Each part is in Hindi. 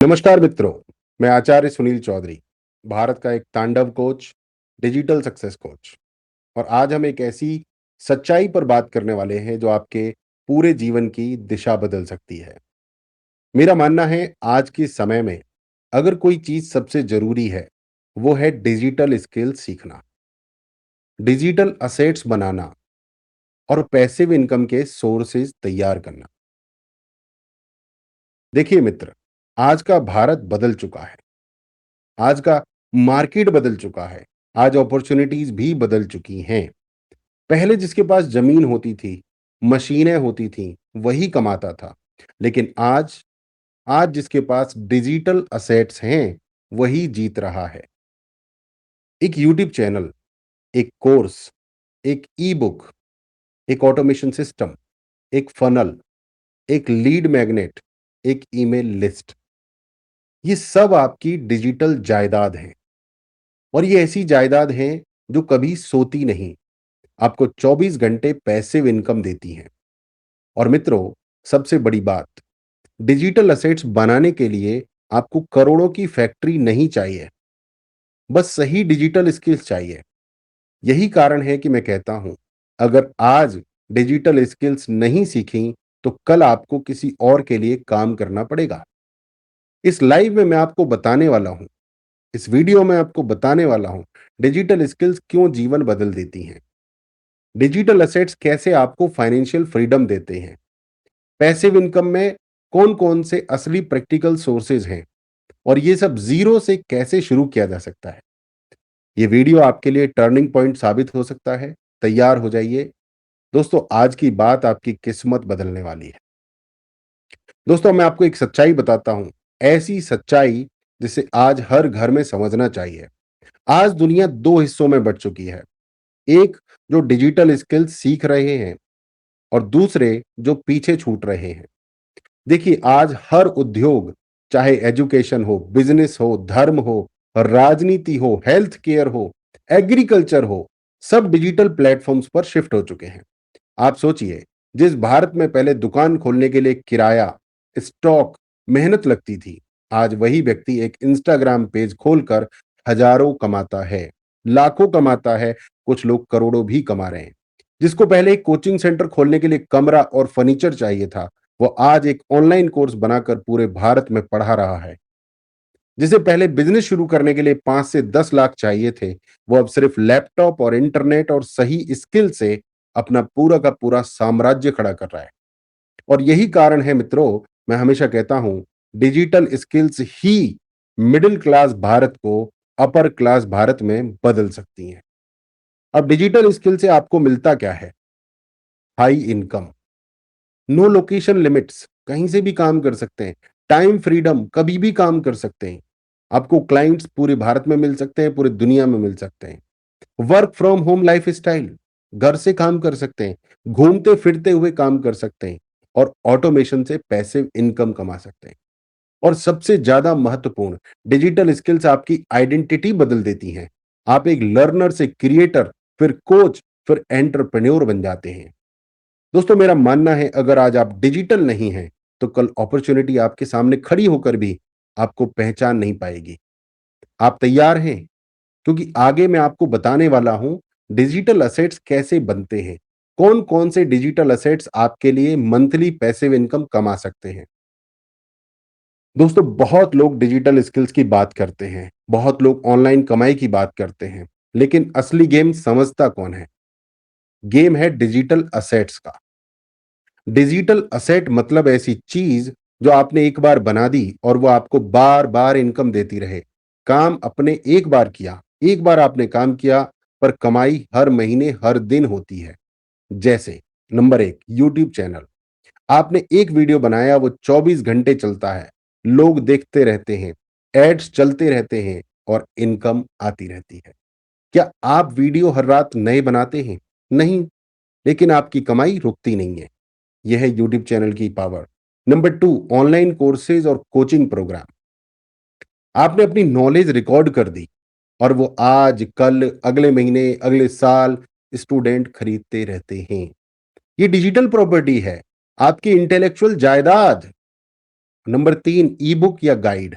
नमस्कार मित्रों, मैं आचार्य सुनील चौधरी, भारत का एक तांडव कोच, डिजिटल सक्सेस कोच और आज हम एक ऐसी सच्चाई पर बात करने वाले हैं जो आपके पूरे जीवन की दिशा बदल सकती है। मेरा मानना है आज के समय में अगर कोई चीज सबसे जरूरी है, वो है डिजिटल स्किल सीखना, डिजिटल असेट्स बनाना और पैसिव इनकम के सोर्सेज तैयार करना। देखिए मित्र, आज का भारत बदल चुका है। आज का मार्केट बदल चुका है। आज अपॉर्चुनिटीज भी बदल चुकी हैं। पहले जिसके पास जमीन होती थी, मशीनें होती थीं, वही कमाता था। लेकिन आज आज जिसके पास डिजिटल असेट्स हैं, वही जीत रहा है। एक यूट्यूब चैनल, एक कोर्स, एक ई बुक, एक ऑटोमेशन सिस्टम, एक फनल, एक लीड मैग्नेट, एक ईमेल लिस्ट, ये सब आपकी डिजिटल जायदाद है। और ये ऐसी जायदाद है जो कभी सोती नहीं, आपको 24 घंटे पैसिव इनकम देती हैं। और मित्रों, सबसे बड़ी बात, डिजिटल असेट्स बनाने के लिए आपको करोड़ों की फैक्ट्री नहीं चाहिए, बस सही डिजिटल स्किल्स चाहिए। यही कारण है कि मैं कहता हूं, अगर आज डिजिटल स्किल्स नहीं सीखी, तो कल आपको किसी और के लिए काम करना पड़ेगा। इस लाइव में मैं आपको बताने वाला हूं, इस वीडियो में आपको बताने वाला हूं, डिजिटल स्किल्स क्यों जीवन बदल देती हैं, डिजिटल असेट्स कैसे आपको फाइनेंशियल फ्रीडम देते हैं, पैसिव इनकम में कौन-कौन से असली प्रैक्टिकल सोर्सेज हैं और ये सब ज़ीरो से कैसे शुरू किया जा सकता है। ये वीडियो आपके लिए टर्निंग पॉइंट साबित हो सकता है। तैयार हो जाइए। दोस्तों, आज की बात आपकी किस्मत बदलने वाली है। दोस्तों, मैं आपको एक सच्चाई बताता हूँ, ऐसी सच्चाई जिसे आज हर घर में समझना चाहिए। आज दुनिया 2 हिस्सों में बँट चुकी है। एक जो डिजिटल स्किल्स सीख रहे हैं और दूसरे जो पीछे छूट रहे हैं। देखिए, आज हर उद्योग, चाहे एजुकेशन हो, बिजनेस हो, धर्म हो, राजनीति हो, हेल्थ केयर हो, एग्रीकल्चर हो, सब डिजिटल प्लेटफॉर्म्स पर शिफ्ट हो चुके हैं। आप सोचिए, जिस भारत में पहले दुकान खोलने के लिए किराया, स्टॉक, मेहनत लगती थी, आज वही व्यक्ति एक इंस्टाग्राम पेज खोलकर हजारों कमाता है, लाखों कमाता है, कुछ लोग करोड़ों भी कमा रहे हैं। जिसको पहले एक कोचिंग सेंटर खोलने के लिए कमरा और फर्नीचर चाहिए था, वो आज एक ऑनलाइन कोर्स बनाकर पूरे भारत में पढ़ा रहा है। जिसे पहले बिजनेस शुरू करने के लिए 5 से 10 लाख चाहिए थे, वो अब सिर्फ लैपटॉप और इंटरनेट और सही स्किल से अपना पूरा का पूरा साम्राज्य खड़ा कर रहा है। और यही कारण है मित्रों, मैं हमेशा कहता हूं, डिजिटल स्किल्स ही मिडिल क्लास भारत को अपर क्लास भारत में बदल सकती हैं। अब डिजिटल स्किल से आपको मिलता क्या है? High income, no location limits, कहीं से भी काम कर सकते हैं, टाइम फ्रीडम, कभी भी काम कर सकते हैं। आपको क्लाइंट्स पूरे भारत में मिल सकते हैं, पूरी दुनिया में मिल सकते हैं। वर्क फ्रॉम होम लाइफस्टाइल, घर से काम कर सकते हैं, घूमते फिरते हुए काम कर सकते हैं और ऑटोमेशन से पैसिव इनकम कमा सकते हैं। और सबसे ज्यादा महत्वपूर्ण, डिजिटल स्किल्स आपकी आइडेंटिटी बदल देती हैं। आप एक लर्नर से क्रिएटर, फिर कोच, फिर एंटरप्रेन्योर बन जाते हैं। दोस्तों, मेरा मानना है, अगर आज आप डिजिटल नहीं हैं, तो कल अपॉर्चुनिटी आपके सामने खड़ी होकर भी आपको पहचान नहीं पाएगी। आप तैयार हैं? क्योंकि आगे मैं आपको बताने वाला हूं, डिजिटल असेट्स कैसे बनते हैं, कौन-कौन से डिजिटल असेट्स आपके लिए मंथली पैसिव इनकम कमा सकते हैं। दोस्तों, बहुत लोग डिजिटल स्किल्स की बात करते हैं, बहुत लोग ऑनलाइन कमाई की बात करते हैं, लेकिन असली गेम समझता कौन है? गेम है डिजिटल असेट्स का। डिजिटल असेट मतलब ऐसी चीज जो आपने एक बार बना दी और वो आपको बार बार इनकम देती रहे। काम अपने एक बार किया, एक बार आपने काम किया, पर कमाई हर महीने हर दिन होती है। जैसे नंबर एक, यूट्यूब चैनल। आपने एक वीडियो बनाया, वो 24 घंटे चलता है, लोग देखते रहते हैं, एड्स चलते रहते हैं और इनकम आती रहती है। क्या आप वीडियो हर रात नए बनाते हैं? नहीं, लेकिन आपकी कमाई रुकती नहीं है। यह है यूट्यूब चैनल की power. Number two, online courses और कोचिंग प्रोग्राम। आपने अपनी नॉलेज रिकॉर्ड कर दी और वो आज, कल, अगले महीने, अगले साल स्टूडेंट खरीदते रहते हैं। ये डिजिटल प्रॉपर्टी है, आपकी इंटेलेक्चुअल जायदाद। नंबर 3, ई बुक या गाइड।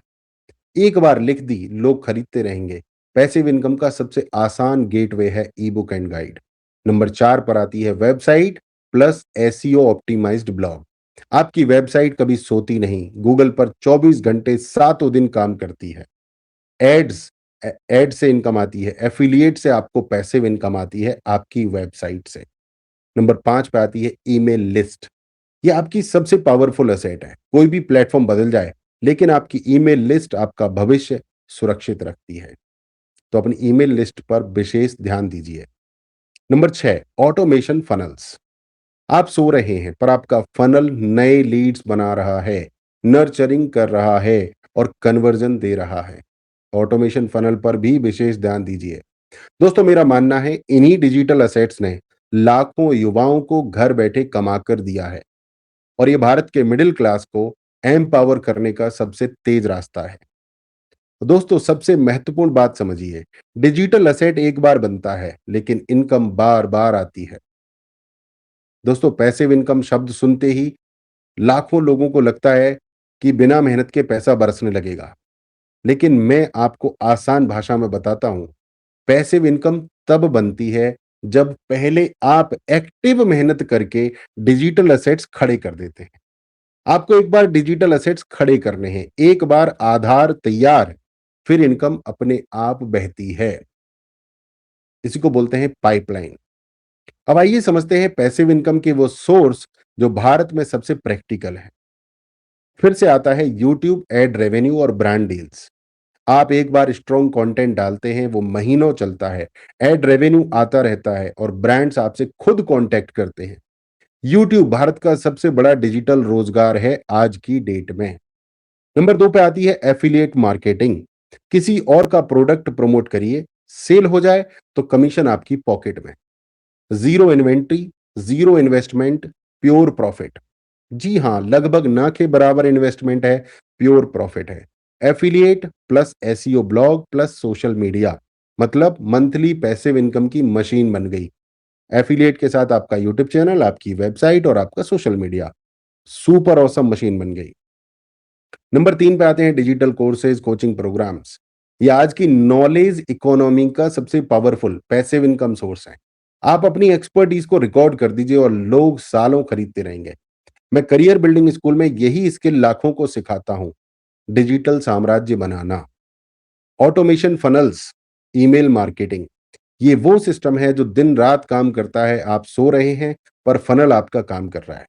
एक बार लिख दी, लोग खरीदते रहेंगे। पैसिव इनकम का सबसे आसान गेटवे है e book and guide. Number 4 पर आती है website plus SEO optimised blog. आपकी वेबसाइट कभी सोती नहीं, गूगल पर 24 घंटे सातों दिन काम करती है। एड्स, एड से इनकम आती है, एफिलिएट से आपको पैसिव इनकम आती है आपकी वेबसाइट से। नंबर 5 पे आती है ईमेल लिस्ट। ये आपकी सबसे पावरफुल एसेट है। कोई भी प्लेटफॉर्म बदल जाए, लेकिन आपकी ईमेल लिस्ट आपका भविष्य सुरक्षित रखती है। तो अपनी ईमेल लिस्ट पर विशेष ध्यान दीजिए। Number 6, automation funnels. आप सो रहे हैं, पर आपका फनल नए लीड्स बना रहा है, नर्चरिंग कर रहा है और कन्वर्जन दे रहा है। ऑटोमेशन फनल पर भी विशेष ध्यान दीजिए। दोस्तों, मेरा मानना है इन्हीं डिजिटल असेट्स ने लाखों युवाओं को घर बैठे कमा कर दिया है और ये भारत के मिडिल क्लास को एम्पावर करने का सबसे तेज रास्ता है। दोस्तों, सबसे महत्वपूर्ण बात समझिए, डिजिटल असेट एक बार बनता है, लेकिन इनकम बार बार आती है। दोस्तों, पैसिव इनकम शब्द सुनते ही लाखों लोगों को लगता है कि बिना मेहनत के पैसा बरसने लगेगा, लेकिन मैं आपको आसान भाषा में बताता हूं। पैसिव इनकम तब बनती है जब पहले आप एक्टिव मेहनत करके डिजिटल असेट्स खड़े कर देते हैं। आपको एक बार डिजिटल असेट्स खड़े करने हैं, एक बार आधार तैयार, फिर इनकम अपने आप बहती है। इसी को बोलते हैं पाइपलाइन। अब आइए समझते हैं पैसिव इनकम के वो सोर्स जो भारत में सबसे प्रैक्टिकल है। फिर से आता है यूट्यूब एड रेवेन्यू और ब्रांड डील्स। आप एक बार स्ट्रॉन्ग कंटेंट डालते हैं, वो महीनों चलता है, एड रेवेन्यू आता रहता है और ब्रांड्स आपसे खुद कांटेक्ट करते हैं। यूट्यूब भारत का सबसे बड़ा डिजिटल रोजगार है आज की डेट में। नंबर 2 पे आती है एफिलिएट मार्केटिंग। किसी और का प्रोडक्ट प्रमोट करिए, सेल हो जाए तो कमीशन आपकी पॉकेट में। Zero inventory, zero investment, pure profit. जी हाँ, लगभग ना के बराबर इन्वेस्टमेंट है, प्योर प्रॉफिट है। Affiliate plus SEO blog plus social media, मतलब मंथली पैसिव इनकम की मशीन बन गई। एफिलिएट के साथ आपका यूट्यूब चैनल, आपकी वेबसाइट और आपका social media, super awesome machine बन गई। नंबर 3 पे आते हैं डिजिटल कोर्सेज, कोचिंग प्रोग्राम्स। ये आज की नॉलेज इकोनॉमी का सबसे पावरफुल पैसिव इनकम सोर्स है। आप अपनी एक्सपर्टीज को रिकॉर्ड कर दीजिए और लोग सालों खरीदते रहेंगे। मैं करियर बिल्डिंग स्कूल में यही स्किल लाखों को सिखाता हूं, डिजिटल साम्राज्य बनाना। ऑटोमेशन फनल्स, ईमेल मार्केटिंग, ये वो सिस्टम है जो दिन रात काम करता है। आप सो रहे हैं, पर फनल आपका काम कर रहा है।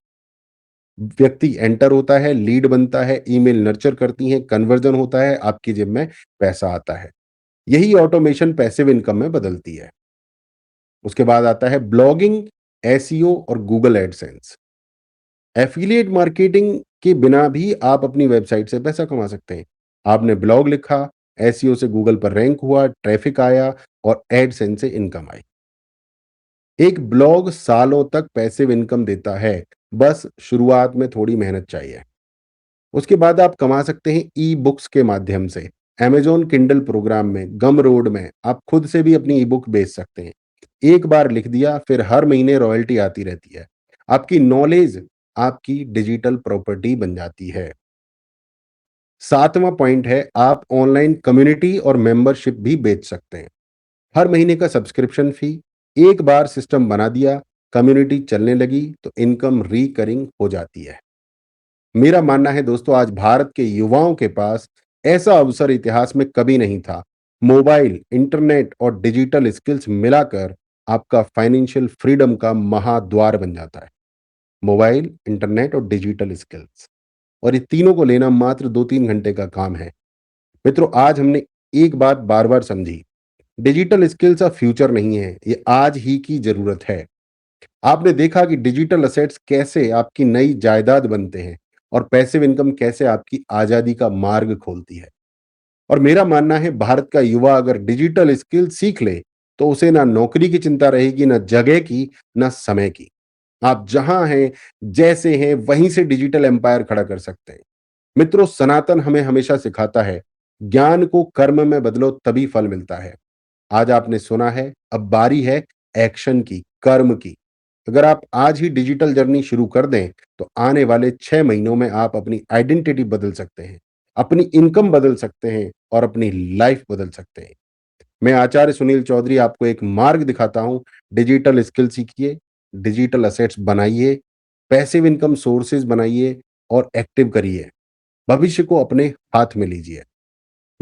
व्यक्ति एंटर होता है, लीड बनता है, ईमेल नर्चर करती है, कन्वर्जन होता है, आपकी जेब में पैसा आता है। यही ऑटोमेशन पैसिव इनकम में बदलती है। उसके बाद आता है ब्लॉगिंग, एसईओ और गूगल एडसेंस। एफिलिएट मार्केटिंग के बिना भी आप अपनी वेबसाइट से पैसा कमा सकते हैं। आपने ब्लॉग लिखा, एसईओ से गूगल पर रैंक हुआ, ट्रैफिक आया और एडसेंस से इनकम आई। एक ब्लॉग सालों तक पैसिव इनकम देता है, बस शुरुआत में थोड़ी मेहनत चाहिए। उसके बाद आप कमा सकते हैं ई बुक्स के माध्यम से। अमेज़न किंडल प्रोग्राम में, गम रोड में आप खुद से भी अपनी ई बुक बेच सकते हैं। एक बार लिख दिया, फिर हर महीने रॉयल्टी आती रहती है। आपकी नॉलेज आपकी डिजिटल प्रॉपर्टी बन जाती है। 7वां पॉइंट है, आप ऑनलाइन कम्युनिटी और मेंबरशिप भी बेच सकते हैं। हर महीने का सब्सक्रिप्शन फी, एक बार सिस्टम बना दिया, कम्युनिटी चलने लगी तो इनकम रिकरिंग हो जाती है। मेरा मानना है दोस्तों, आज भारत के युवाओं के पास ऐसा अवसर इतिहास में कभी नहीं था। मोबाइल, इंटरनेट और डिजिटल स्किल्स मिलाकर आपका फाइनेंशियल फ्रीडम का महाद्वार बन जाता है। मोबाइल, इंटरनेट और डिजिटल स्किल्स, और ये तीनों को लेना मात्र 2-3 घंटे का काम है। मित्रों, आज हमने एक बात बार-बार समझी, डिजिटल स्किल्स अब फ्यूचर नहीं है, ये आज ही की जरूरत है। आपने देखा कि डिजिटल असेट्स कैसे आपकी नई जायदाद बनते हैं और पैसिव इनकम कैसे आपकी आजादी का मार्ग खोलती है। और मेरा मानना है, भारत का युवा अगर डिजिटल स्किल सीख ले, तो उसे ना नौकरी की चिंता रहेगी, ना जगह की, ना समय की। आप जहां हैं, जैसे हैं, वहीं से डिजिटल एम्पायर खड़ा कर सकते हैं। मित्रों, सनातन हमें हमेशा सिखाता है, ज्ञान को कर्म में बदलो तभी फल मिलता है। आज आपने सुना है, अब बारी है एक्शन की, कर्म की। अगर आप आज ही डिजिटल जर्नी शुरू कर दें, तो आने वाले 6 महीनों में आप अपनी आइडेंटिटी बदल सकते हैं, अपनी इनकम बदल सकते हैं और अपनी लाइफ बदल सकते हैं। मैं आचार्य सुनील चौधरी आपको एक मार्ग दिखाता हूँ। डिजिटल स्किल सीखिए, डिजिटल असेट्स बनाइए, पैसिव इनकम सोर्सेज बनाइए और एक्टिव करिए। भविष्य को अपने हाथ में लीजिए।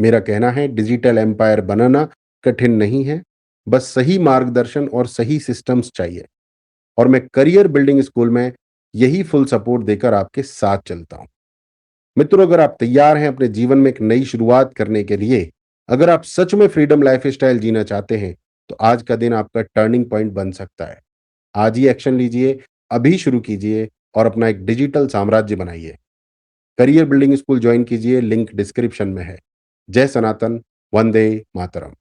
मेरा कहना है, डिजिटल एम्पायर बनाना कठिन नहीं है, बस सही मार्गदर्शन और सही सिस्टम्स चाहिए। और मैं करियर बिल्डिंग स्कूल में यही फुल सपोर्ट देकर आपके साथ चलता हूं। मित्रों, अगर आप तैयार हैं अपने जीवन में एक नई शुरुआत करने के लिए, अगर आप सच में फ्रीडम लाइफस्टाइल जीना चाहते हैं, तो आज का दिन आपका टर्निंग पॉइंट बन सकता है। आज ही एक्शन लीजिए, अभी शुरू कीजिए और अपना एक डिजिटल साम्राज्य बनाइए। करियर बिल्डिंग स्कूल ज्वाइन कीजिए, लिंक डिस्क्रिप्शन में है। जय सनातन, वंदे मातरम।